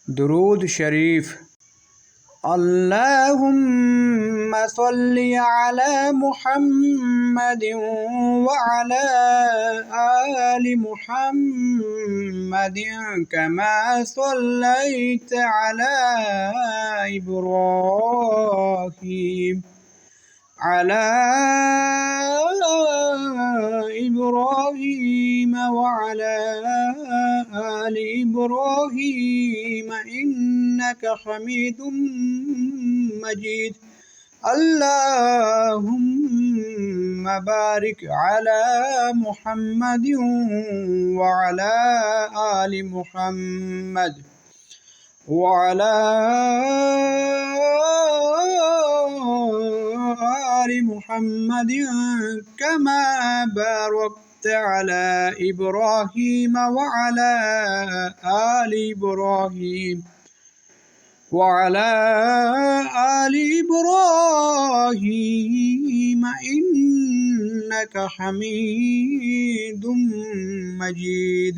درود شریف۔ اللهم صل على محمد وعلى آل محمد كما صليت على إبراهيم وعلى آل إبراهيم إنك حميد مجيد. اللهم بارك على محمد وعلى آل محمد وعلى آل محمد كما باركت على إبراهيم وعلى آل إبراهيم إنك حميد مجيد.